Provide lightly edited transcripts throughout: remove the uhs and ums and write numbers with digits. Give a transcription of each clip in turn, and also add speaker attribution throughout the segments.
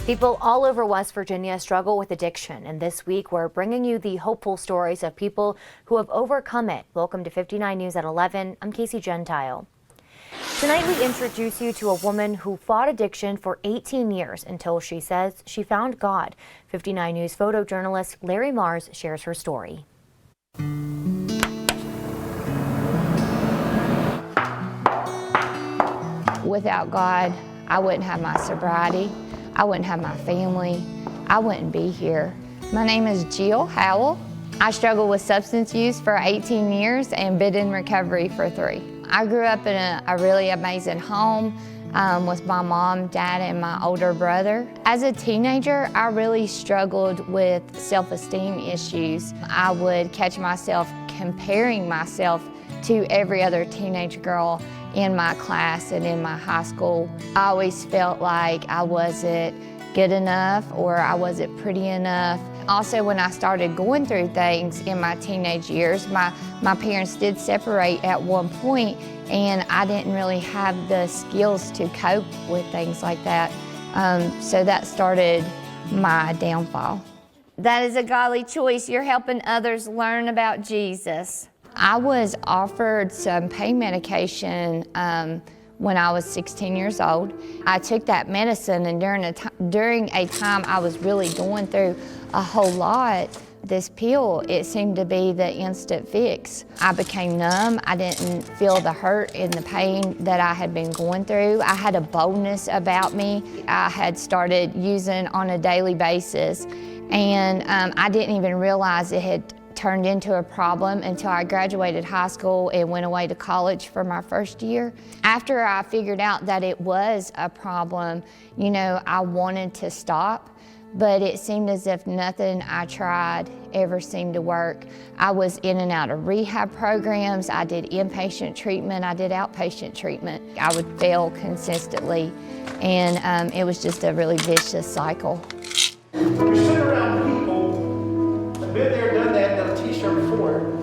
Speaker 1: People all over West Virginia struggle with addiction, and this week we're bringing you the hopeful stories of people who have overcome it. Welcome to 59 News at 11. I'm Casey Gentile. Tonight we introduce you to a woman who fought addiction for 18 years until she says she found God. 59 News photojournalist Larry Mars shares her story.
Speaker 2: Without God, I wouldn't have my sobriety. I wouldn't have my family. I wouldn't be here. My name is Jill Howell. I struggled with substance use for 18 years and been in recovery for 3. I grew up in a really amazing home with my mom, dad, and my older brother. As a teenager, I really struggled with self-esteem issues. I would catch myself comparing myself to every other teenage girl in my class and in my high school. I always felt like I wasn't good enough or I wasn't pretty enough. Also, when I started going through things in my teenage years, my parents did separate at one point, and I didn't really have the skills to cope with things like that. So that started my downfall. That is a godly choice. You're helping others learn about Jesus. I was offered some pain medication when I was 16 years old. I took that medicine, and during a time I was really going through a whole lot, this pill, it seemed to be the instant fix. I became numb. I didn't feel the hurt and the pain that I had been going through. I had a boldness about me. I had started using on a daily basis, and I didn't even realize it had turned into a problem until I graduated high school and went away to college for my first year. After I figured out that it was a problem, I wanted to stop, but it seemed as if nothing I tried ever seemed to work. I was in and out of rehab programs. I did inpatient treatment. I did outpatient treatment. I would fail consistently, and it was just a really vicious cycle.
Speaker 3: You sit around people that been there, done that, done a t-shirt before,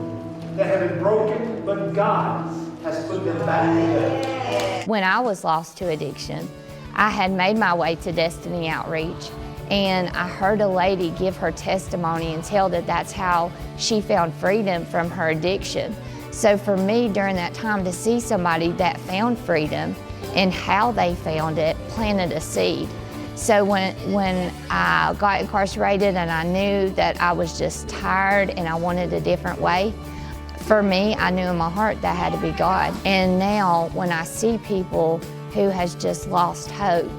Speaker 3: that have been broken, but God has put them back together.
Speaker 2: When I was lost to addiction, I had made my way to Destiny Outreach, and I heard a lady give her testimony and tell that that's how she found freedom from her addiction. So for me, during that time, to see somebody that found freedom and how they found it planted a seed. So when I got incarcerated and I knew that I was just tired and I wanted a different way, for me, I knew in my heart that had to be God. And now when I see people who has just lost hope,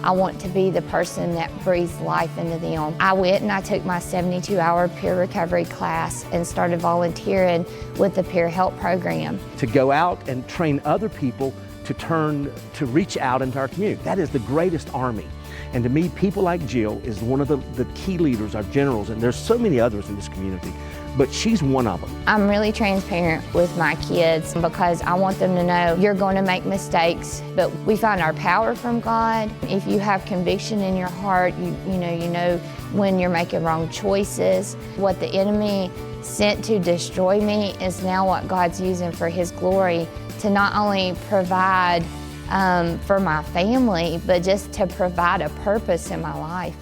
Speaker 2: I want to be the person that breathes life into them. I went and I took my 72-hour peer recovery class and started volunteering with the peer help program.
Speaker 4: To go out and train other people to reach out into our community. That is the greatest army. And to me, people like Jill is one of the key leaders, our generals, and there's so many others in this community, but she's one of them.
Speaker 2: I'm really transparent with my kids because I want them to know you're going to make mistakes, but we find our power from God. If you have conviction in your heart, you know when you're making wrong choices. What the enemy sent to destroy me is now what God's using for His glory, to not only provide for my family, but just to provide a purpose in my life.